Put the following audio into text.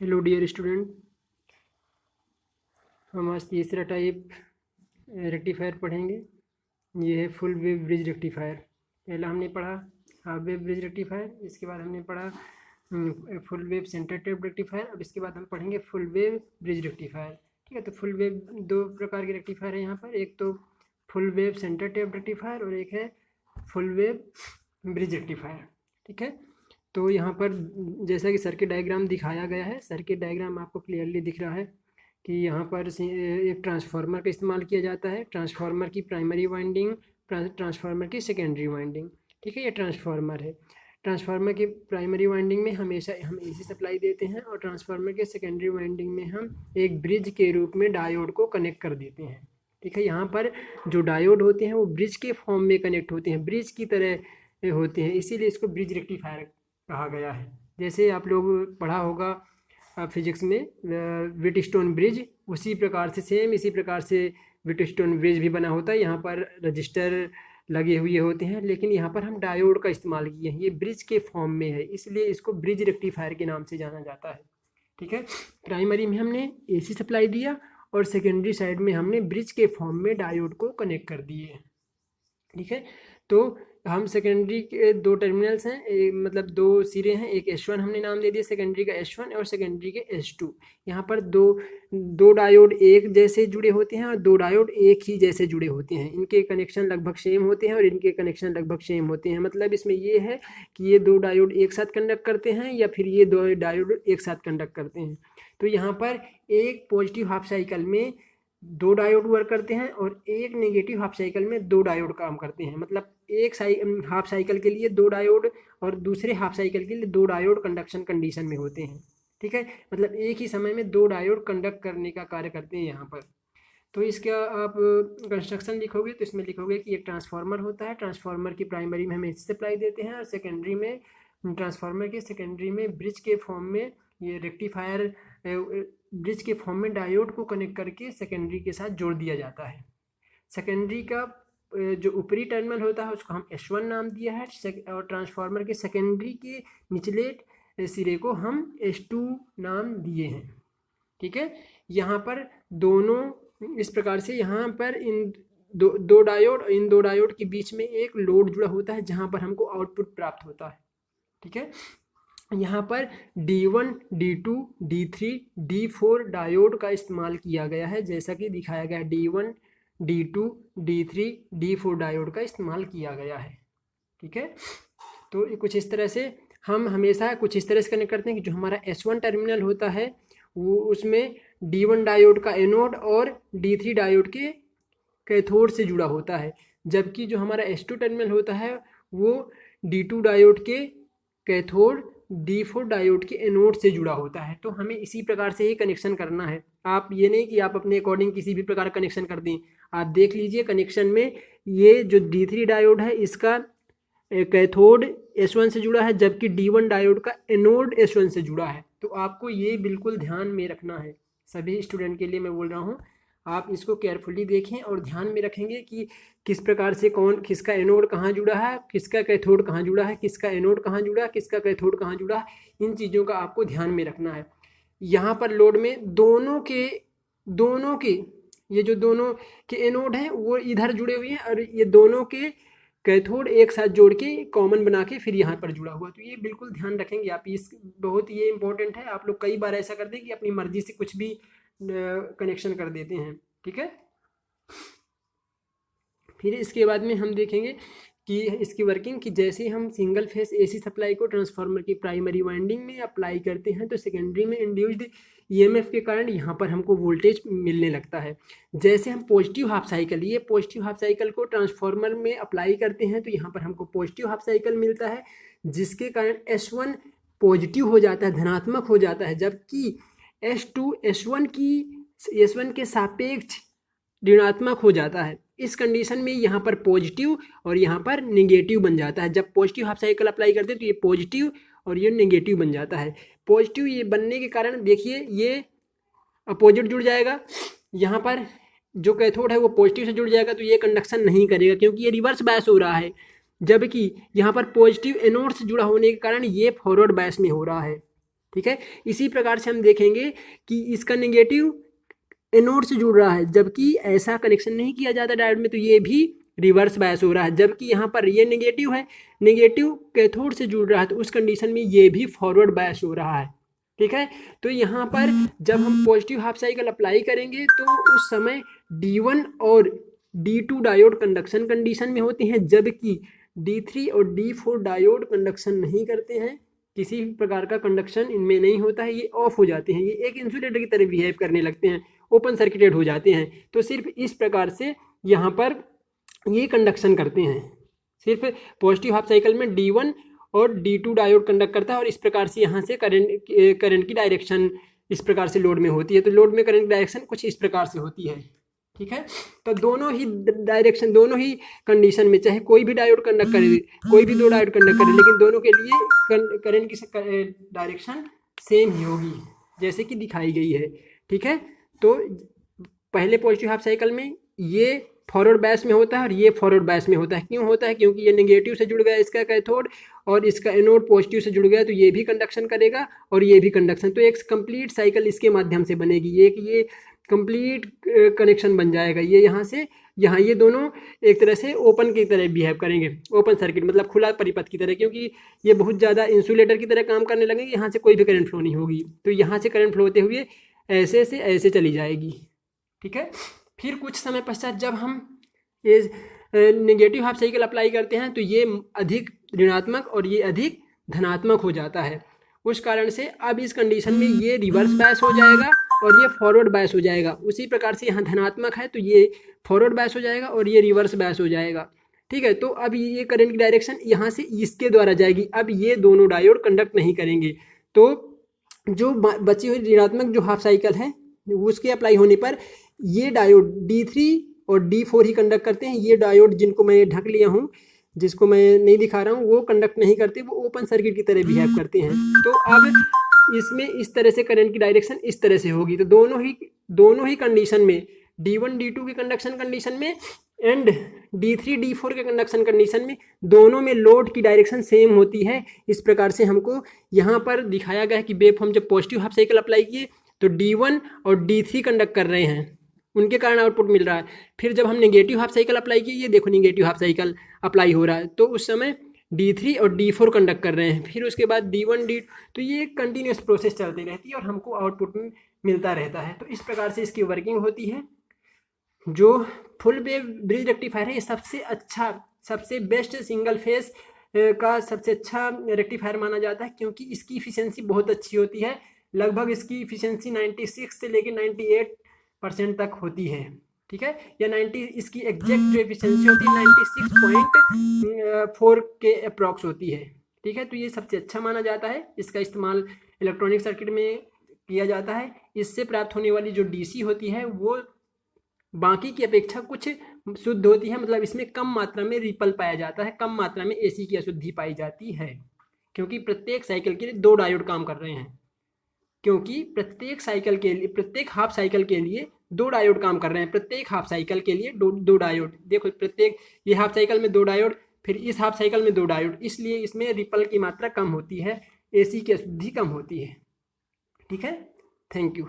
Hello dear student, हम आज तीसरा टाइप रेक्टिफायर पढ़ेंगे। ये है फुल वेव ब्रिज रेक्टिफायर। पहला हमने पढ़ा हाफ वेव ब्रिज रेक्टिफायर, इसके बाद हमने पढ़ा full wave centre tap rectifier. अब इसके बाद हम पढ़ेंगे फुल वेव ब्रिज रेक्टिफायर। ठीक है, तो फुल वेव दो प्रकार के रेक्टिफायर है यहाँ पर। एक तो full wave centre tap rectifier और एक है फुल वेव ब्रिज रेक्टिफायर। ठीक है, तो यहाँ पर जैसा कि सर्किट डायग्राम दिखाया गया है, सर्किट डायग्राम आपको क्लियरली दिख रहा है कि यहाँ पर एक ट्रांसफार्मर का इस्तेमाल किया जाता है। ट्रांसफार्मर की प्राइमरी वाइंडिंग, ट्रांसफार्मर की सेकेंडरी वाइंडिंग। ठीक है, ये ट्रांसफार्मर है। ट्रांसफार्मर की प्राइमरी वाइंडिंग में हमेशा हम एसी सप्लाई देते हैं और ट्रांसफार्मर के सेकेंडरी वाइंडिंग में हम एक ब्रिज के रूप में डायोड को कनेक्ट कर देते हैं। ठीक है, यहाँ पर जो डायोड होते हैं वो ब्रिज के फॉर्म में कनेक्ट होते हैं, ब्रिज की तरह होते हैं, इसीलिए इसको ब्रिज रेक्टिफायर कहा गया है। जैसे आप लोग पढ़ा होगा फिजिक्स में व्हीटस्टोन ब्रिज, उसी प्रकार से सेम इसी प्रकार से व्हीटस्टोन ब्रिज भी बना होता है। यहाँ पर रजिस्टर लगे हुए होते हैं, लेकिन यहाँ पर हम डायोड का इस्तेमाल किए हैं। ये ब्रिज के फॉर्म में है, इसलिए इसको ब्रिज रेक्टिफायर के नाम से जाना जाता है। ठीक है, प्राइमरी में हमने एसी सप्लाई दिया और सेकेंडरी साइड में हमने ब्रिज के फॉर्म में डायोड को कनेक्ट कर दिए। ठीक है, तो हम सेकेंडरी के दो टर्मिनल्स हैं, मतलब दो सिरे हैं। एक S1 हमने नाम दे दिया सेकेंडरी का S1 और सेकेंडरी के S2। यहाँ पर दो डायोड एक जैसे जुड़े होते हैं और दो डायोड एक ही जैसे जुड़े होते हैं। इनके कनेक्शन लगभग सेम होते हैं और इनके कनेक्शन लगभग सेम होते हैं। मतलब इसमें ये है कि ये दो डायोड एक साथ कंडक्ट करते हैं या फिर ये दो डायोड एक साथ कंडक्ट करते हैं। तो यहाँ पर एक पॉजिटिव हाफ साइकिल में दो डायोड वर्क करते हैं और एक नेगेटिव हाफ साइकिल में दो डायोड काम करते हैं। मतलब एक हाफ साइकिल के लिए दो डायोड और दूसरे हाफ साइकिल के लिए दो डायोड कंडक्शन कंडीशन में होते हैं। ठीक है, मतलब एक ही समय में दो डायोड कंडक्ट करने का कार्य करते हैं यहाँ पर। तो इसका आप कंस्ट्रक्शन लिखोगे तो इसमें लिखोगे कि एक ट्रांसफार्मर होता है। ट्रांसफार्मर की प्राइमरी में हम एसी सप्लाई देते हैं और सेकेंडरी में ट्रांसफार्मर के सेकेंडरी में ब्रिज के फॉर्म में ये रेक्टिफायर ब्रिज के फॉर्म में डायोड को कनेक्ट करके सेकेंडरी के साथ जोड़ दिया जाता है। सेकेंडरी का जो ऊपरी टर्मिनल होता है उसको हम S1 नाम दिया है और ट्रांसफार्मर के सेकेंडरी के निचले सिरे को हम S2 नाम दिए हैं। ठीक है, यहाँ पर दोनों इस प्रकार से यहाँ पर इन दो डायोड के बीच में एक लोड जुड़ा होता है जहाँ पर हमको आउटपुट प्राप्त होता है। ठीक है, यहाँ पर D1, D2, D3, D4 diode का इस्तेमाल किया गया है, जैसा कि दिखाया गया है। D1, D2, D3, D4 diode का इस्तेमाल किया गया है। ठीक है, तो कुछ इस तरह से हम हमेशा कुछ इस तरह से कनेक्ट करते हैं कि जो हमारा S1 टर्मिनल होता है वो उसमें D1 डायोड का एनोड और D3 डायोड के कैथोड से जुड़ा होता है, जबकि जो हमारा S2 टर्मिनल होता है वो D2 डायोड के कैथोड, D4 डायोड के एनोड से जुड़ा होता है। तो हमें इसी प्रकार से ही कनेक्शन करना है। आप ये नहीं कि आप अपने अकॉर्डिंग किसी भी प्रकार कनेक्शन कर दें। आप देख लीजिए कनेक्शन में ये जो D3 डायोड है इसका कैथोड S1 से जुड़ा है, जबकि D1 डायोड का एनोड S1 से जुड़ा है। तो आपको ये बिल्कुल ध्यान में रखना है। सभी स्टूडेंट के लिए मैं बोल रहा हूँ, आप इसको केयरफुली देखें और ध्यान में रखेंगे कि किस प्रकार से किसका एनोड कहाँ जुड़ा है, किसका कैथोड कहाँ जुड़ा है, किसका एनोड कहाँ जुड़ा है, किसका कैथोड कहाँ जुड़ा है। इन चीज़ों का आपको ध्यान में रखना है। यहाँ पर लोड में दोनों के ये जो दोनों के एनोड हैं वो इधर जुड़े हुए हैं और ये दोनों के कैथोड एक साथ जोड़ के कॉमन बना के फिर यहाँ पर जुड़ा हुआ। तो ये बिल्कुल ध्यान रखेंगे आप, इस बहुत ये इंपॉर्टेंट है। आप लोग कई बार ऐसा करते हैं कि अपनी मर्जी से कुछ भी कनेक्शन कर देते हैं। ठीक है, फिर इसके बाद में हम देखेंगे कि इसकी वर्किंग, कि जैसे हम सिंगल फेस एसी सप्लाई को ट्रांसफार्मर की प्राइमरी वाइंडिंग में अप्लाई करते हैं तो सेकेंडरी में इंड्यूस्ड ईएमएफ के कारण यहाँ पर हमको वोल्टेज मिलने लगता है। जैसे हम पॉजिटिव हाफ साइकिल को ट्रांसफार्मर में अप्लाई करते हैं तो यहाँ पर हमको पॉजिटिव हाफ साइकिल मिलता है, जिसके कारण S1 पॉजिटिव हो जाता है, धनात्मक हो जाता है, जबकि S2 S1 के सापेक्ष ऋणात्मक हो जाता है। इस कंडीशन में यहाँ पर पॉजिटिव और यहाँ पर नेगेटिव बन जाता है। जब पॉजिटिव हाफ साइकिल अप्लाई करते हैं तो ये पॉजिटिव और ये नेगेटिव बन जाता है। पॉजिटिव ये बनने के कारण देखिए ये अपोजिट जुड़ जाएगा, यहाँ पर जो कैथोड है वो पॉजिटिव से जुड़ जाएगा तो ये कंडक्शन नहीं करेगा क्योंकि ये रिवर्स बायस हो रहा है, जबकि यहाँ पर पॉजिटिव एनोड से जुड़ा होने के कारण ये फॉरवर्ड बायस में हो रहा है। ठीक है। इसी प्रकार से हम देखेंगे कि इसका नेगेटिव एनोड से जुड़ रहा है, जबकि ऐसा कनेक्शन नहीं किया जाता डायोड में, तो ये भी रिवर्स बायस हो रहा है। जबकि यहाँ पर ये नेगेटिव है, नेगेटिव कैथोड से जुड़ रहा है, तो उस कंडीशन में ये भी फॉरवर्ड बायस हो रहा है। ठीक है। तो यहाँ पर जब हम पॉजिटिव हाफ साइकिल अप्लाई करेंगे तो उस समय D1 और D2 डायोड कंडक्शन कंडीशन में होते हैं, जबकि D3 और D4 डायोड कंडक्शन नहीं करते हैं, किसी भी प्रकार का कंडक्शन इनमें नहीं होता है, ये ऑफ हो जाते हैं, ये एक इंसुलेटर की तरह बिहेव करने लगते हैं, ओपन सर्किटेड हो जाते हैं। तो सिर्फ इस प्रकार से यहाँ पर ये कंडक्शन करते हैं। सिर्फ पॉजिटिव हाफ साइकिल में D1 और D2 डायोड कंडक्ट करता है, और इस प्रकार से यहाँ से करंट की डायरेक्शन इस प्रकार से लोड में होती है। तो लोड में करंट की डायरेक्शन कुछ इस प्रकार से होती है। ठीक है। तो दोनों ही डायरेक्शन, दोनों ही कंडीशन में, चाहे कोई भी डायोड कंडक्ट करे, कोई भी दो डायोड कंडक्ट करे, लेकिन दोनों के लिए करंट की डायरेक्शन सेम ही होगी, जैसे कि दिखाई गई है। ठीक है। तो पहले पॉजिटिव हाफ साइकिल में ये फॉरवर्ड बायस में होता है और ये फॉरवर्ड बायस में होता है। क्यों होता है? क्योंकि ये नेगेटिव से जुड़ गया इसका कैथोड, और इसका एनोड पॉजिटिव से जुड़ गया, तो ये भी कंडक्शन करेगा और ये भी कंडक्शन। तो एक कंप्लीट साइकिल इसके माध्यम से बनेगी, ये कंप्लीट कनेक्शन बन जाएगा। ये यहाँ से यहाँ ये दोनों एक तरह से ओपन की तरह बिहेव करेंगे, ओपन सर्किट मतलब खुला परिपथ की तरह, क्योंकि ये बहुत ज़्यादा इंसुलेटर की तरह काम करने लगेंगे। यहाँ से कोई भी करंट फ्लो नहीं होगी, तो यहाँ से करंट फ्लो होते हुए ऐसे से ऐसे चली जाएगी। ठीक है। फिर कुछ समय पश्चात जब हम ये नेगेटिव हाफ साइकिल अप्लाई करते हैं, तो ये अधिक ऋणात्मक और ये अधिक धनात्मक हो जाता है। उस कारण से अब इस कंडीशन में ये रिवर्स बायस हो जाएगा और ये फॉरवर्ड बायस हो जाएगा। उसी प्रकार से यहाँ धनात्मक है तो ये फॉरवर्ड बायस हो जाएगा और ये रिवर्स बायस हो जाएगा। ठीक है। तो अब ये करंट की डायरेक्शन यहाँ से इसके द्वारा जाएगी। अब ये दोनों डायोड कंडक्ट नहीं करेंगे, तो जो बची हुई ऋणात्मक जो हाफ साइकिल है उसके अप्लाई होने पर ये डायोड D3 और D4 ही कंडक्ट करते हैं। ये डायोड जिनको मैं ढक लिया हूँ, जिसको मैं नहीं दिखा रहा हूँ, वो कंडक्ट नहीं करते, वो ओपन सर्किट की तरह बिहेव करते हैं। तो अब इसमें इस तरह से करंट की डायरेक्शन इस तरह से होगी। तो दोनों ही कंडीशन में, D1 D2 के कंडक्शन कंडीशन में एंड D3 D4 के कंडक्शन कंडीशन में, दोनों में लोड की डायरेक्शन सेम होती है। इस प्रकार से हमको यहाँ पर दिखाया गया है कि वेवफॉर्म जब पॉजिटिव हाफ साइकिल अप्लाई किए तो D1 और D3 कंडक्ट कर रहे हैं, उनके कारण आउटपुट मिल रहा है। फिर जब हम नेगेटिव हाफ साइकिल अप्लाई किए, ये देखो नेगेटिव हाफ साइकिल अप्लाई हो रहा है, तो उस समय D3 और D4 कंडक्ट कर रहे हैं। फिर उसके बाद D1 D, तो ये कंटिन्यूस प्रोसेस चलती रहती है और हमको आउटपुट मिलता रहता है। तो इस प्रकार से इसकी वर्किंग होती है। जो फुल वेव ब्रिज रेक्टिफायर है, ये सबसे अच्छा, सबसे बेस्ट सिंगल फेस का सबसे अच्छा रेक्टिफायर माना जाता है, क्योंकि इसकी इफिशियंसी बहुत अच्छी होती है। लगभग इसकी इफिशियंसी 96 से लेकर 98% तक होती है। ठीक है। या 90, इसकी एग्जैक्ट जो एफिशिएंसी होती है 96.4 के अप्रॉक्स होती है। ठीक है। तो ये सबसे अच्छा माना जाता है। इसका इस्तेमाल इलेक्ट्रॉनिक सर्किट में किया जाता है। इससे प्राप्त होने वाली जो डीसी होती है वो बाकी की अपेक्षा कुछ शुद्ध होती है, मतलब इसमें कम मात्रा में रिपल पाया जाता है, कम मात्रा में एसी की अशुद्धि पाई जाती है, क्योंकि प्रत्येक साइकिल के लिए 2 डायोड काम कर रहे हैं। क्योंकि प्रत्येक साइकिल के लिए, प्रत्येक हाफ साइकिल के लिए 2 डायोड काम कर रहे हैं। प्रत्येक हाफ साइकिल के लिए दो डायोड, देखो प्रत्येक, ये हाफ साइकिल में 2 डायोड, फिर इस हाफ साइकिल में 2 डायोड, इसलिए इसमें रिपल की मात्रा कम होती है, एसी की अशुद्धि कम होती है। ठीक है। Thank you.